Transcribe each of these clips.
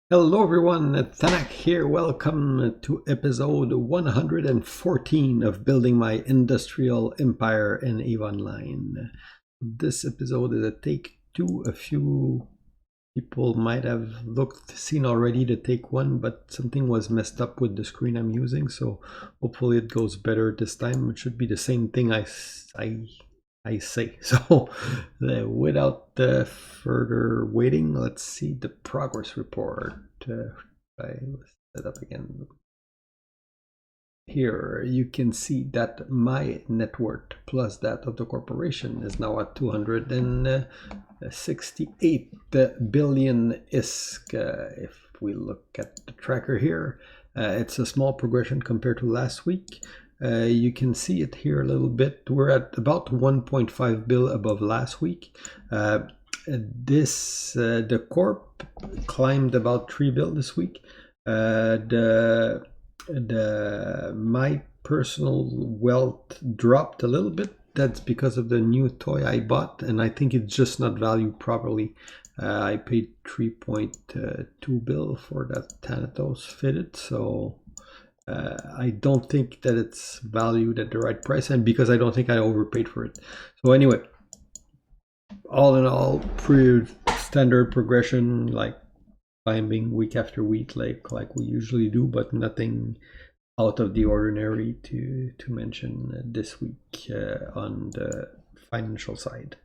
Hello everyone, Thanak here. Welcome to episode 114 of Building My Industrial Empire in EVE Online. This episode is a take two. A few people might have seen already the take one, but something was messed up with the screen I'm using, so hopefully it goes better this time. It should be the same thing I say. So without further waiting, let's see the progress report. I set up again. Here you can see that my net worth plus that of the corporation is now at 268 billion ISK. If we look at the tracker here, it's a small progression compared to last week. You can see it here a little bit. We're at about 1.5 bill above last week. The corp climbed about 3 bill this week. My personal wealth dropped a little bit. That's because of the new toy I bought, and I think it's just not valued properly. I paid 3.2 bill for that Thanatos fitted, so I don't think that it's valued at the right price, and because I don't think I overpaid for it. So anyway, all in all, pretty standard progression, like climbing week after week, like we usually do, but nothing out of the ordinary to mention this week on the financial side.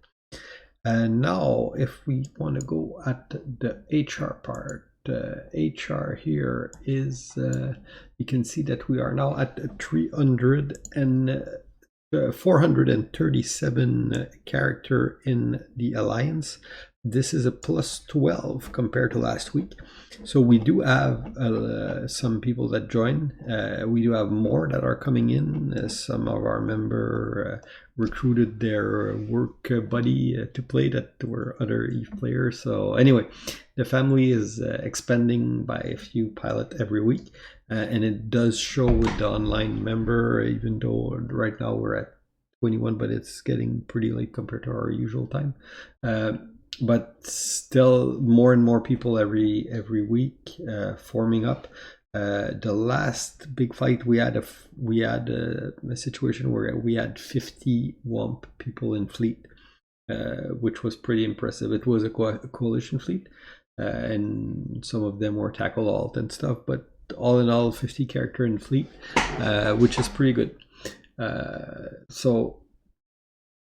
And now, if we want to go at the HR part, HR here is, you can see that we are now at 437 character in the alliance. This is a plus 12 compared to last week. So we do have some people that join. We do have more that are coming in. Some of our members recruited their work buddy to play that were other EVE players. So anyway, the family is expanding by a few pilot every week. And it does show with the online member, even though right now we're at 21, but it's getting pretty late compared to our usual time. But still more and more people every week forming up. The last big fight we had a situation where we had 50 WOMP people in fleet, which was pretty impressive. It was a coalition fleet, and some of them were tackle alt and stuff, but all in all 50 character in fleet, which is pretty good. So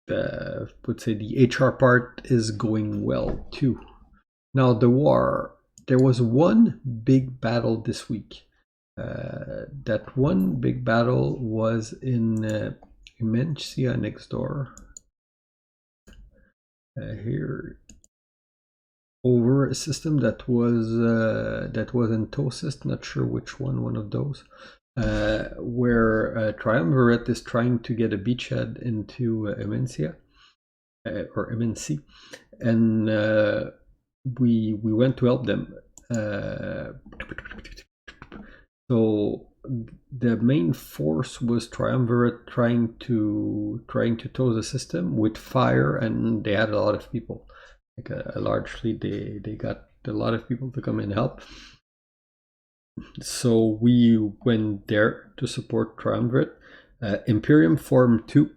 would say the HR part is going well too. Now the war, there was one big battle this week. That one big battle was in Immensea next door. Here, over a system that was entosys, not sure which one of those. Where Triumvirate is trying to get a beachhead into Immensea, or Immensea, and we went to help them. So the main force was Triumvirate trying to tow the system with fire, and they had a lot of people, like a large fleet. They got a lot of people to come and help. So we went there to support Triumvirate. Imperium formed two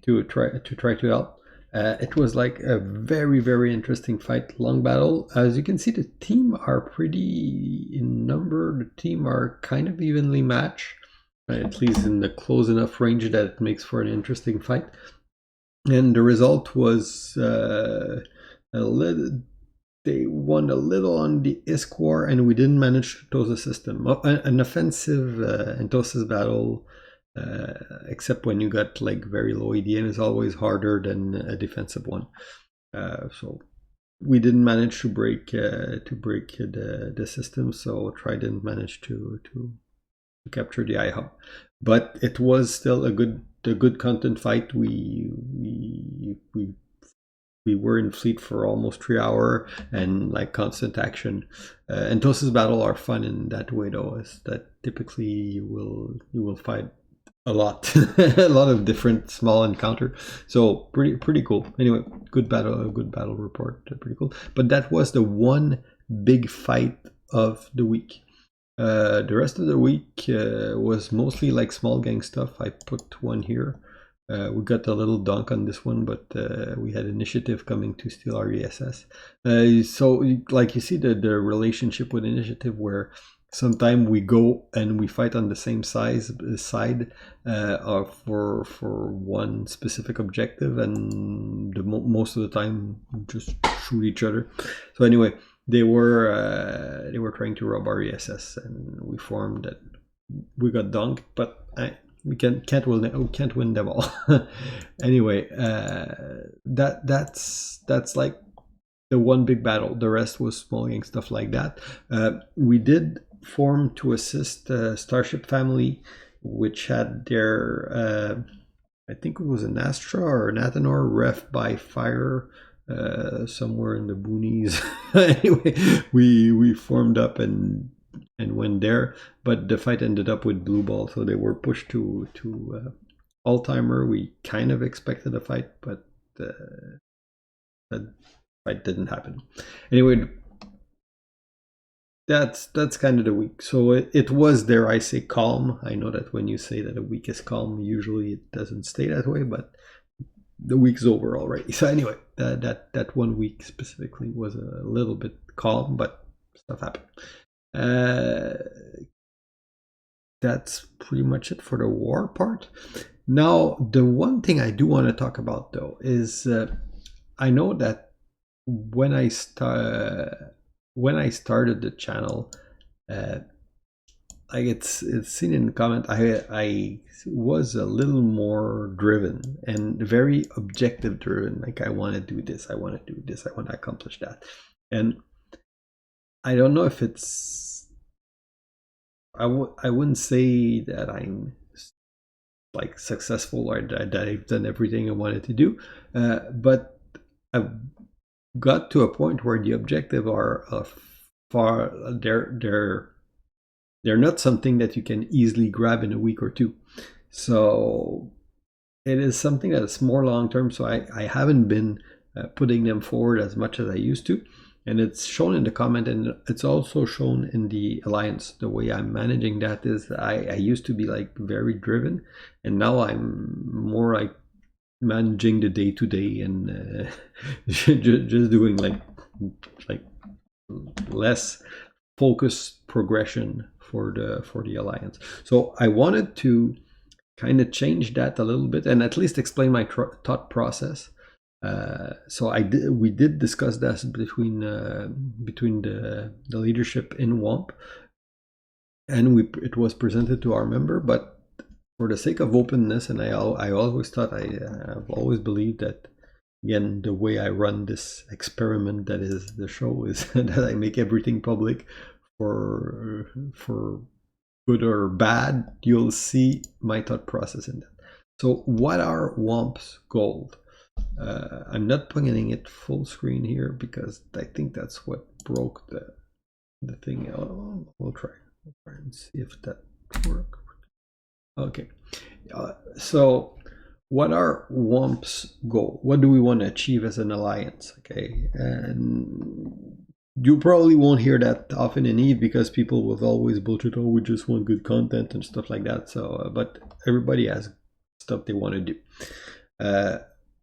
to try to help. It was like a very interesting fight, long battle. As you can see, the team are pretty in number. The team are kind of evenly matched, at least in the close enough range that it makes for an interesting fight. And the result was they won a little on the ISK war, and we didn't manage to tow the system. An offensive entosys battle, except when you got like very low EDN, is always harder than a defensive one. So we didn't manage to break the system. So Tri didn't manage to capture the iHub, but it was still a good content fight. We were in fleet for almost 3 hours and like constant action. Entosys battle are fun in that way though, is that typically you will fight a lot a lot of different small encounter, so pretty cool. Anyway, good battle report, pretty cool. But that was the one big fight of the week. The rest of the week was mostly like small gang stuff. I put one here. We got a little dunk on this one, but we had initiative coming to steal our ESS. So like you see the relationship with initiative, where sometimes we go and we fight on the same side for one specific objective, and most of the time just shoot each other. So anyway, they were trying to rob our ESS, and we formed that. We got dunked, but we can't win them all. Anyway, that's like the one big battle. The rest was small gang stuff like that. We did form to assist Starship Family, which had their I think it was an Astra or an Athanor ref by fire somewhere in the boonies. Anyway, we formed up and went there, but the fight ended up with blue ball, so they were pushed to all-timer. We kind of expected a fight, but that fight didn't happen. Anyway, that's kind of the week. So it was, dare I say, calm. I know that when you say that a week is calm, usually it doesn't stay that way, but the week's over already. So anyway, that 1 week specifically was a little bit calm, but stuff happened. That's pretty much it for the war part. Now, the one thing I do want to talk about though is I know that when I started the channel, like it's seen in the comment, I was a little more driven and very objective driven. Like I want to do this, I want to do this, I want to accomplish that, and I don't know if it's, I wouldn't say that I'm like successful or that I've done everything I wanted to do, but I've got to a point where the objective are far, they're not something that you can easily grab in a week or two. So it is something that's more long term. So I haven't been putting them forward as much as I used to. And it's shown in the comment, and it's also shown in the alliance. The way I'm managing that is I used to be like very driven, and now I'm more like managing the day to day and just doing like less focused progression for the alliance. So I wanted to kind of change that a little bit and at least explain my thought process. So we did discuss that between the leadership in WOMP, and it was presented to our member. But for the sake of openness, and I always thought, I've always believed that, again, the way I run this experiment that is the show is that I make everything public for good or bad. You'll see my thought process in that. So what are WOMP's goals? I'm not putting it full screen here because I think that's what broke the thing. We'll try and see if that works. Okay, so what are WOMP's goal? What do we want to achieve as an alliance? Okay, and you probably won't hear that often in EVE because people will always bullshit, oh, we just want good content and stuff like that. So, but everybody has stuff they want to do.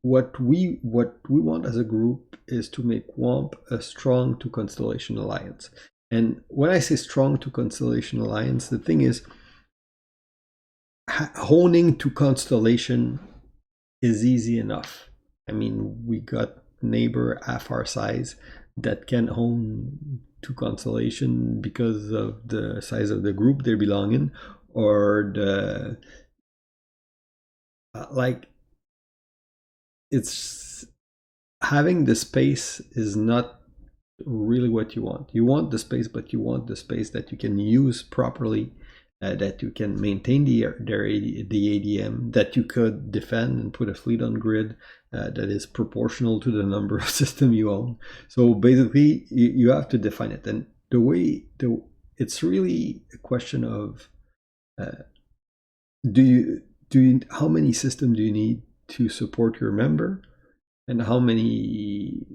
What we want as a group is to make WOMP a strong to Constellation alliance. And when I say strong to Constellation alliance, the thing is, honing to Constellation is easy enough. I mean, we got neighbor half our size that can hone to Constellation because of the size of the group they belong in, or the like. It's having the space is not really what you want. You want the space, but you want the space that you can use properly, that you can maintain the ADM, that you could defend and put a fleet on grid that is proportional to the number of systems you own. So basically, you have to define it. And it's really a question of how many systems do you need to support your member, and how many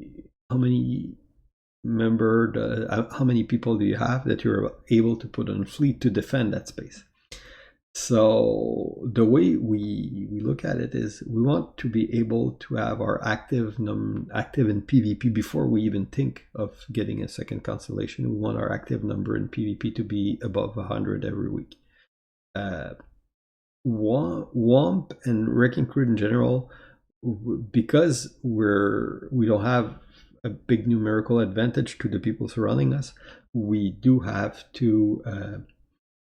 remember how many people do you have that you're able to put on fleet to defend that space. So the way we look at it is we want to be able to have our active in PvP before we even think of getting a second constellation. We want our active number in PvP to be above 100 every week. WOMP and Wrecking Crew in general, because we don't have a big numerical advantage to the people surrounding us, we do have to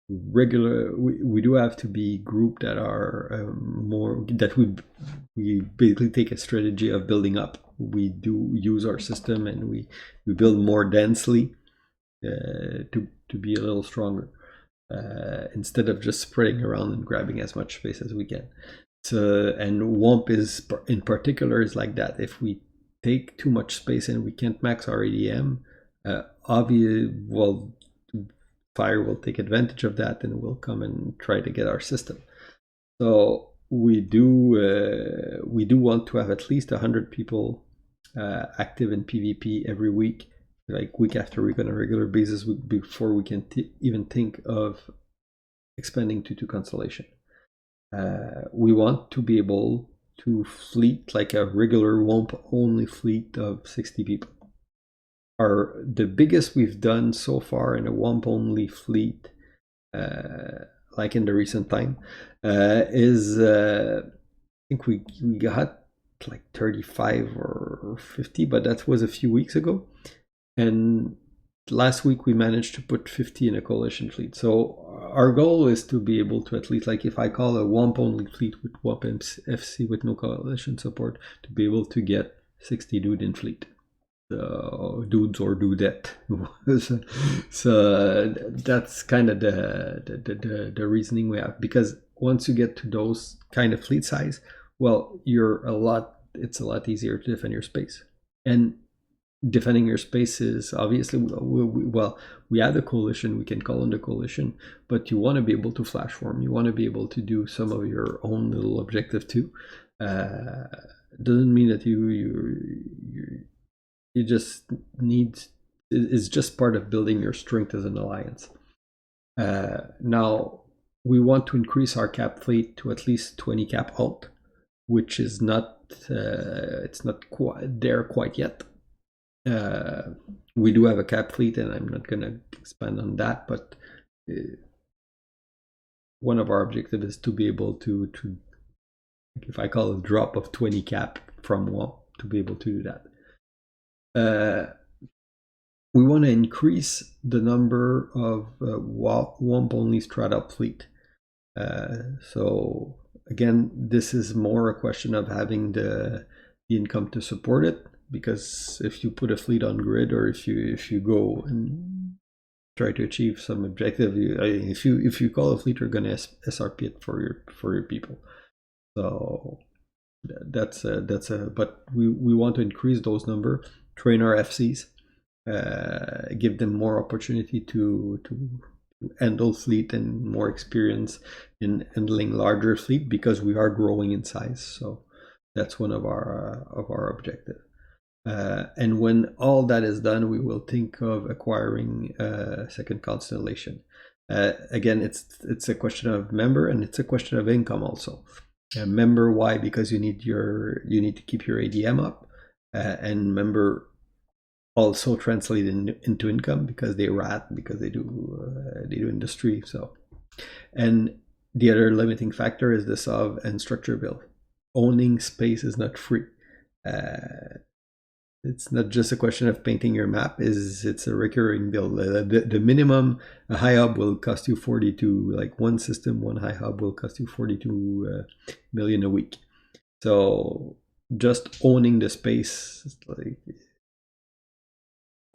we do have to be grouped that are more that we basically take a strategy of building up. We do use our system and we build more densely to be a little stronger instead of just spreading around and grabbing as much space as we can. So, and WOMP is in particular is like that. If we take too much space and we can't max our ADM, Fire will take advantage of that and will come and try to get our system. So we do want to have at least 100 people active in PvP every week, like week after week on a regular basis, before we can even think of expanding to 2 constellation. We want to be able to fleet like a regular WOMP only fleet of 60 people. The biggest we've done so far in a WOMP only fleet, like in the recent time, is I think we got like 35 or 50, but that was a few weeks ago. And last week we managed to put 50 in a coalition fleet. So our goal is to be able to at least, like if I call a WOMP only fleet with WOMP FC with no coalition support, to be able to get 60 dude in fleet. Dudes or dudette. So that's kind of the reasoning we have, because once you get to those kind of fleet size, well, it's a lot easier to defend your space. And defending your space is obviously, we have the coalition, we can call on the coalition, but you want to be able to flash form, you want to be able to do some of your own little objective too. Doesn't mean that you just need, it's just part of building your strength as an alliance. Now we want to increase our cap fleet to at least 20 cap alt, which is not it's not quite there quite yet. We do have a cap fleet, and I'm not going to expand on that, but one of our objectives is to be able to if I call a drop of 20 cap from WOMP, to be able to do that. We want to increase the number of WOMP only strata fleet. So again, this is more a question of having the income to support it, because if you put a fleet on grid, or if you go and try to achieve some objective, if you call a fleet, you're going to SRP it for your people. So but we want to increase those number, train our FCs, give them more opportunity to handle fleet and more experience in handling larger fleet, because we are growing in size. So that's one of our objectives. And when all that is done, we will think of acquiring a second constellation. Again, it's a question of member, and it's a question of income also. Member, why? Because you need to keep your ADM up, and member also translate into income, because they rat, because they do industry. So, and the other limiting factor is the sov and structure build. Owning space is not free. It's not just a question of painting your map. It's a recurring build. The minimum, a high hub will cost you 42, like one system, one high hub will cost you 42 million a week. So just owning the space, like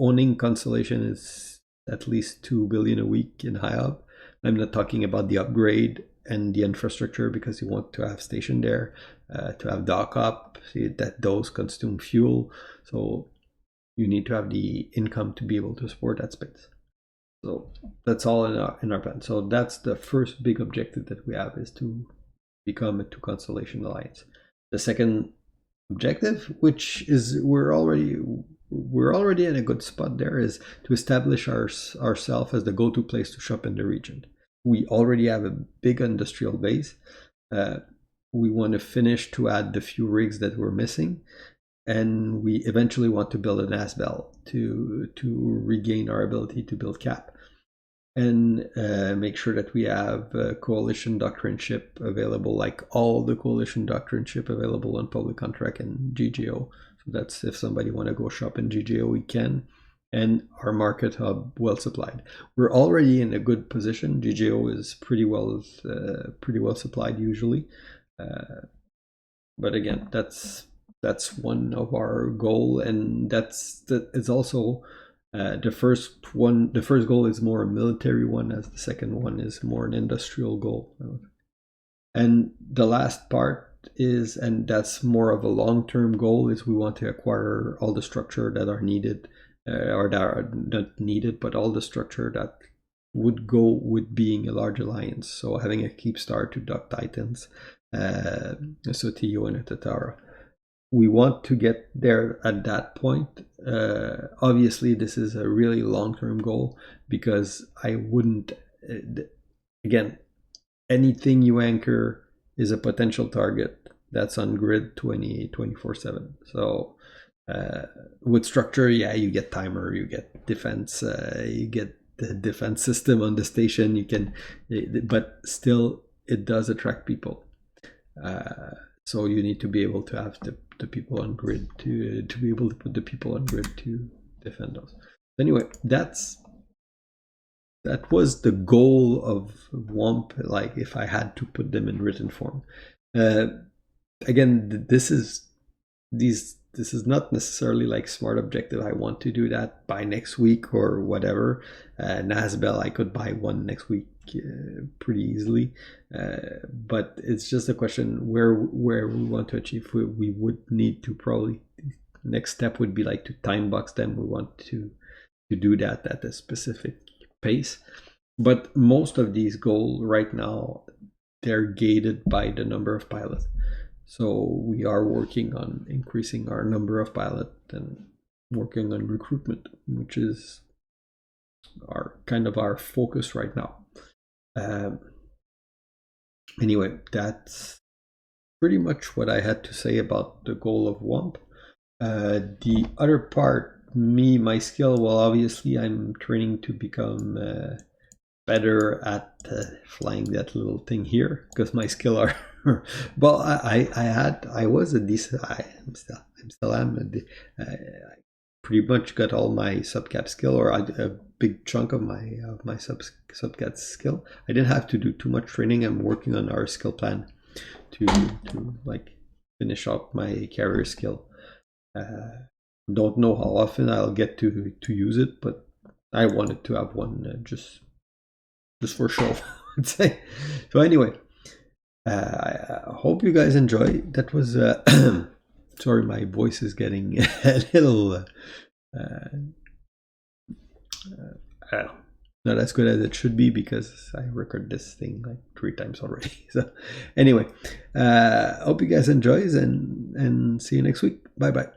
owning constellation, is at least 2 billion a week in high hub. I'm not talking about the upgrade and the infrastructure, because you want to have station there, to have dock up, see that those consume fuel. So you need to have the income to be able to support that space. So that's all in our plan. So that's the first big objective that we have, is to become a 2 constellation alliance. The second objective, which is we're already we're already in a good spot there, is to establish ourselves as the go-to place to shop in the region. We already have a big industrial base. We want to finish to add the few rigs that we're missing, and we eventually want to build an ASBEL to regain our ability to build cap, and make sure that we have coalition doctrine ship available, like all the coalition doctrine ship available on public contract and GGO. So that's if somebody want to go shop in GGO, we can, and our market hub well supplied. We're already in a good position. GGO is pretty well supplied usually, but again, that's one of our goal, and it's also the first goal is more a military one, as the second one is more an industrial goal. And the last part is, and that's more of a long-term goal, is we want to acquire all the structure that are needed, or that are not needed, but all the structure that would go with being a large alliance. So having a Keepstar to Duck Titans, a Sotillo and a Tatara. We want to get there at that point. Obviously, this is a really long-term goal, because I wouldn't, again, anything you anchor is a potential target that's on grid 24/7. So with structure, yeah, you get timer, you get defense, you get the defense system on the station, you can, but still it does attract people. So you need to be able to have the people on grid to be able to put the people on grid to defend those. Anyway, that was the goal of WOMP, like if I had to put them in written form. Again, this is not necessarily like smart objective. I want to do that by next week or whatever. NASBEL, I could buy one next week pretty easily, but it's just a question where we want to achieve. We would need to probably, next step would be like to time box them. We want to do that at a specific pace, but most of these goals right now, they're gated by the number of pilots. So we are working on increasing our number of pilots and working on recruitment, which is our focus right now. Anyway, that's pretty much what I had to say about the goal of WOMP. The other part, my skill, well, obviously I'm training to become better at flying that little thing here, because my skill are well, I was a decent, I still am I pretty much got all my subcap skill, or a big chunk of my subcat skill. I didn't have to do too much training. I'm working on our skill plan to like finish up my carrier skill. Don't know how often I'll get to use it, but I wanted to have one just for show, I'd say. So anyway, I hope you guys enjoy. That was sorry, my voice is getting a little not as good as it should be, because I record this thing like 3 times already. So anyway, hope you guys enjoy, and see you next week. Bye bye.